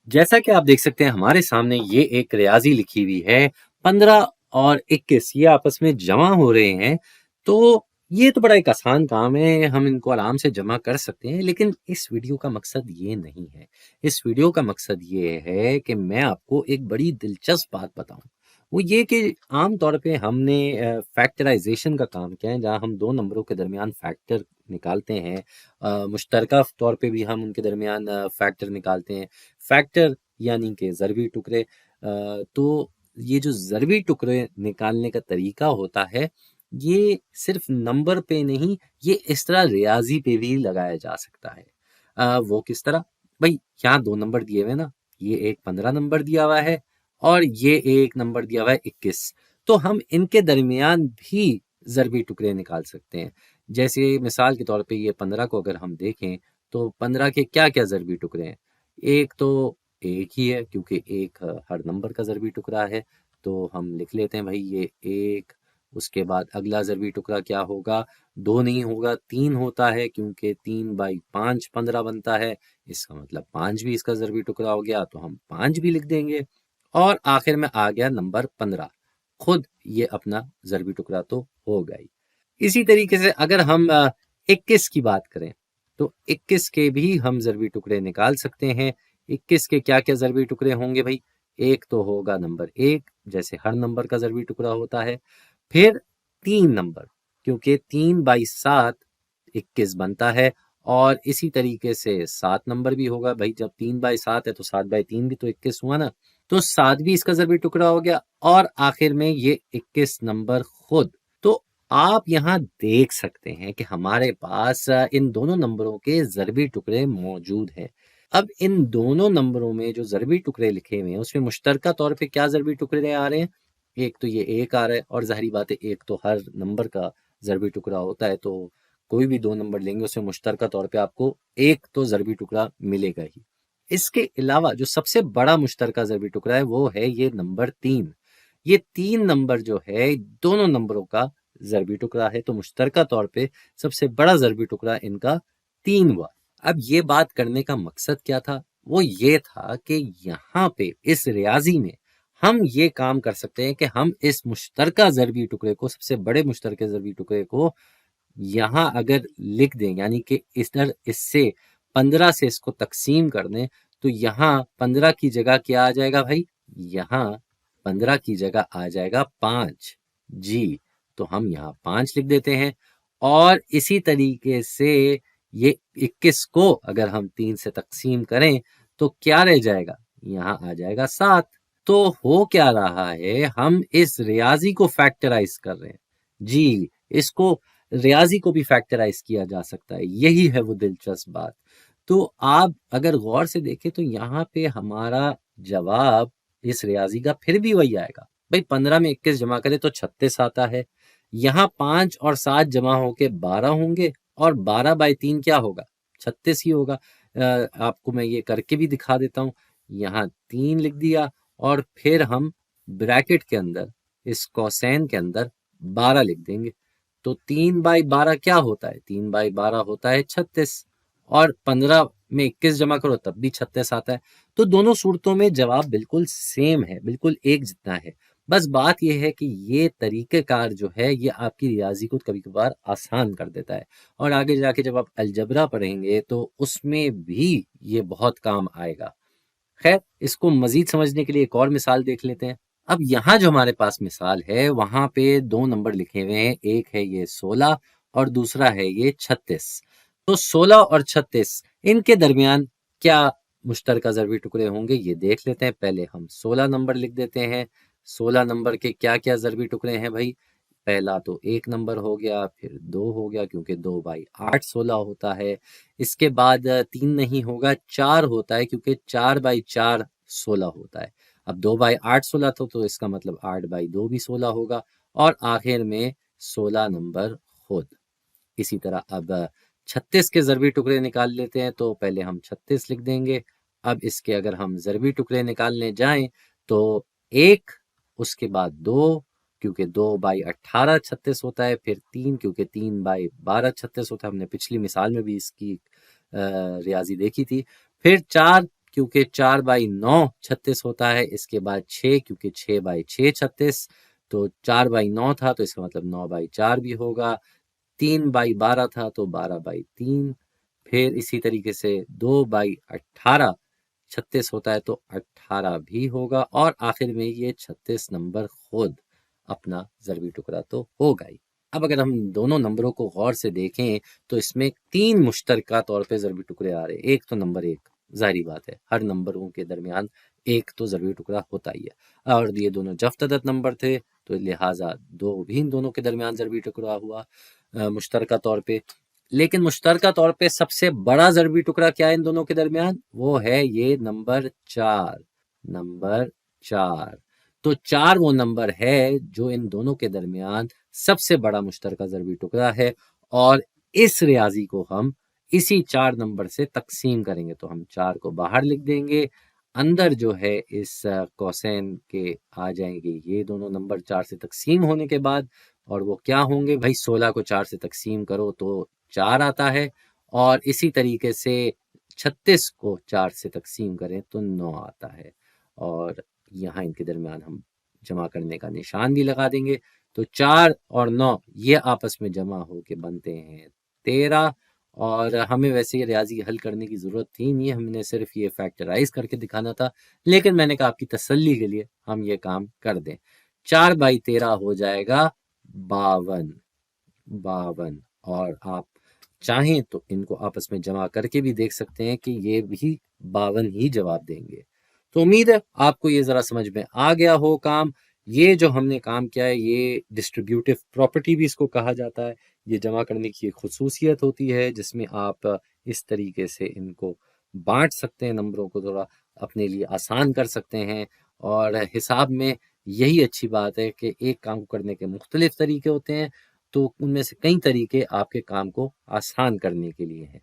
जैसा कि आप देख सकते हैं हमारे सामने ये एक रियाज़ी लिखी हुई है, 15 और 21 ये आपस में जमा हो रहे हैं, तो ये तो बड़ा एक आसान काम है, हम इनको आराम से जमा कर सकते हैं, लेकिन इस वीडियो का मकसद ये नहीं है। इस वीडियो का मकसद ये है कि मैं आपको एक बड़ी दिलचस्प बात बताऊँ। वो ये कि आम तौर पे हमने फैक्टराइज़ेशन का काम किया है, जहाँ हम 2 नंबरों के दरमियान फैक्टर निकालते हैं। मुश्तरका तौर पे भी हम उनके दरमियान फैक्टर निकालते हैं। फैक्टर यानी कि ज़रबी टुकड़े। तो ये जो ज़रबी टुकड़े निकालने का तरीका होता है, ये सिर्फ़ नंबर पे नहीं, ये इस तरह रियाज़ी पे भी लगाया जा सकता है। वो किस तरह? भई यहाँ 2 नंबर दिए हुए हैं ना, ये एक 15 नंबर दिया हुआ है और ये एक नंबर दिया हुआ है 21। तो हम इनके दरमियान भी ज़रबी टुकड़े निकाल सकते हैं। जैसे मिसाल के तौर पे ये 15 को अगर हम देखें, तो 15 के क्या-क्या ज़रबी टुकड़े हैं? एक तो एक ही है, क्योंकि एक हर नंबर का ज़रबी टुकड़ा है, तो हम लिख लेते हैं भाई ये एक। उसके बाद अगला ज़रबी टुकड़ा क्या होगा? 2 नहीं होगा, 3 होता है, क्योंकि 3/5 15 बनता है। इसका मतलब 5 भी इसका ज़रबी टुकड़ा हो गया, तो हम 5 भी लिख देंगे। और आखिर में आ गया नंबर 15, खुद ये अपना ज़रबी टुकड़ा तो होगा ही। इसी तरीके से अगर हम 21 की बात करें, तो 21 के भी हम ज़रबी टुकड़े निकाल सकते हैं। 21 के क्या-क्या ज़रबी टुकड़े होंगे भई? एक तो होगा नंबर 1, जैसे हर नंबर का ज़रबी टुकड़ा होता है। फिर 3 नंबर, क्योंकि 3/7 21 बनता है, और इसी तरीके से 7 नंबर भी होगा। भई जब 3/7 है तो 7/3 भी तो 21 हुआ ना? तो 7 भी इसका ज़रबी टुकड़ा हो गया, और आखिर में ये 21 नंबर खुद। तो आप यहाँ देख सकते हैं कि हमारे पास इन दोनों नंबरों के ज़रबी टुकड़े मौजूद हैं। अब इन दोनों नंबरों में जो ज़रबी टुकड़े लिखे हुए हैं, उसमें मुश्तरका तौर पे क्या ज़रबी टुकड़े आ रहे हैं? एक तो ये 1 आ रहा है, और ज़ाहिर बात है 1 तो हर नंबर का ज़रबी टुकड़ा होता है, तो कोई भी 2 नंबर लेंगे उसमें मुश्तरका तौर पे आपको 1 तो ज़रबी टुकड़ा मिलेगा ही। इसके अलावा जो सबसे बड़ा मुश्तरका ज़रबी टुकड़ा है, वो है ये नंबर 3। ये 3 नंबर जो है, दोनों नंबरों का ज़रबी टुकड़ा है, तो मुश्तरका तौर पे सबसे बड़ा ज़रबी टुकड़ा इनका 3 हुआ। अब ये बात करने का मकसद क्या था? वो ये था कि यहाँ पे इस रियाज़ी में हम ये काम कर सकते हैं कि हम इस मुश्तरका ज़रबी टुकड़े को, सबसे बड़े मुश्तरके ज़रबी टुकड़े को यहाँ अगर लिख दें, यानी कि इधर इससे 15 से इसको तक़सीम कर दें, तो यहाँ 15 की जगह क्या आ जाएगा भाई? यहाँ 15 की जगह आ जाएगा 5। जी, तो हम यहाँ 5 लिख देते हैं, और इसी तरीके से ये 21 को अगर हम 3 से तक़सीम करें, तो क्या रह जाएगा? यहाँ आ जाएगा 7। तो हो क्या रहा है? हम इस रियाज़ी को फैक्टराइज़ कर रहे हैं। जी, इसको रियाज़ी को भी फैक्टराइज़ किया जा सकता है, यही है वो दिलचस्प बात। तो आप अगर गौर से देखें, तो यहाँ पे हमारा जवाब इस रियाज़ी का फिर भी वही आएगा। भई 15 में 21 जमा करें तो 36 आता है। यहाँ 5 और 7 जमा होके 12 होंगे, और 12/3 क्या होगा? 36 ही होगा। आपको मैं ये करके भी दिखा देता हूँ। यहाँ 3 लिख दिया, और फिर हम ब्रैकेट के अंदर, इस कोसेन के अंदर 12 लिख देंगे। तो 3/12 क्या होता है? 3/12 होता है 36, और 15 में 21 जमा करो तब भी 36 आता है। तो दोनों सूरतों में जवाब बिल्कुल सेम है, बिल्कुल एक जितना है। बस बात यह है कि ये तरीक़ेकार जो है, ये आपकी रियाज़ी को कभी-कभार आसान कर देता है, और आगे जाके जब आप अलजबरा पढ़ेंगे, तो उसमें भी ये बहुत काम आएगा। खैर, इसको मज़ीद समझने के लिए एक और मिसाल देख लेते हैं। अब यहाँ जो हमारे पास मिसाल है, वहाँ पे 2 नंबर लिखे हुए हैं, एक है ये 16 और दूसरा है ये 36। तो 16 और 36 इनके दरमियान क्या मुश्तरका ज़रबी टुकड़े होंगे, ये देख लेते हैं। पहले हम 16 नंबर लिख देते हैं। 16 नंबर के क्या-क्या ज़रबी टुकड़े हैं भई? पहला तो 1 नंबर हो गया, फिर 2 हो गया, क्योंकि 2/8 16 होता है। इसके बाद 3 नहीं होगा, 4 होता है, क्योंकि 4/4 16 होता है। अब 2/8 16 तो इसका मतलब 8/2 भी 16 होगा, और आखिर में 16 नंबर खुद। इसी तरह अब 36 के ज़रबी टुकड़े निकाल लेते हैं, तो पहले हम 36 लिख देंगे। अब इसके अगर हम ज़रबी टुकड़े निकालने जाएँ, तो 1, उसके बाद 2, क्योंकि 2/18 36 होता है, फिर 3, क्योंकि 3/12 36 होता है। हमने पिछली मिसाल में भी इसकी रियाज़ी देखी थी। फिर 4, کیونکہ 4/9 36 ہوتا ہے، اس کے بعد 6 کیونکہ 6/6 36، تو 4/9 تھا تو اس کا مطلب 9/4 بھی ہوگا، 3/12 تھا تو 12/3، پھر اسی طریقے سے 2/18 36 ہوتا ہے تو 18 بھی ہوگا، اور آخر میں یہ 36 نمبر خود اپنا ضربی ٹکڑا تو ہوگا ہی۔ اب اگر ہم دونوں نمبروں کو غور سے دیکھیں تو اس میں 3 مشترکہ طور پہ ضربی ٹکڑے آ رہے ہیں۔ ایک تو نمبر 1، ظاہری بات ہے ہر نمبروں کے درمیان ایک تو ضربی ٹکڑا ہوتا ہی ہے، اور یہ دونوں جفت عدد نمبر تھے تو لہٰذا 2 بھی ان دونوں کے درمیان ضربی ٹکڑا ہوا مشترکہ طور پہ۔ لیکن مشترکہ طور پہ سب سے بڑا ضربی ٹکڑا کیا ہے ان دونوں کے درمیان؟ وہ ہے یہ نمبر 4، نمبر 4۔ تو 4 وہ نمبر ہے جو ان دونوں کے درمیان سب سے بڑا مشترکہ ضربی ٹکڑا ہے، اور اس ریاضی کو ہم اسی 4 نمبر سے تقسیم کریں گے، تو ہم 4 کو باہر لکھ دیں گے، اندر جو ہے اس کوسین کے آ جائیں گے یہ دونوں نمبر 4 سے تقسیم ہونے کے بعد، اور وہ کیا ہوں گے بھائی؟ 16 کو 4 سے تقسیم کرو تو 4 آتا ہے، اور اسی طریقے سے 36 کو 4 سے تقسیم کریں تو 9 آتا ہے، اور یہاں ان کے درمیان ہم جمع کرنے کا نشان بھی لگا دیں گے، تو 4 اور 9 یہ آپس میں جمع ہو کے بنتے ہیں 13، اور ہمیں ویسے یہ ریاضی حل کرنے کی ضرورت تھی نہیں، ہم نے صرف یہ فیکٹرائز کر کے دکھانا تھا، لیکن میں نے کہا آپ کی تسلی کے لیے ہم یہ کام کر دیں۔ 4/13 ہو جائے گا 52، اور آپ چاہیں تو ان کو آپس میں جمع کر کے بھی دیکھ سکتے ہیں کہ یہ بھی 52 ہی جواب دیں گے۔ تو امید ہے آپ کو یہ ذرا سمجھ میں آ گیا ہو کام۔ یہ جو ہم نے کام کیا ہے یہ ڈسٹریبیوٹیو پراپرٹی بھی اس کو کہا جاتا ہے، یہ جمع کرنے کی ایک خصوصیت ہوتی ہے جس میں آپ اس طریقے سے ان کو بانٹ سکتے ہیں، نمبروں کو تھوڑا اپنے لیے آسان کر سکتے ہیں، اور حساب میں یہی اچھی بات ہے کہ ایک کام کو کرنے کے مختلف طریقے ہوتے ہیں، تو ان میں سے کئی طریقے آپ کے کام کو آسان کرنے کے لیے ہیں۔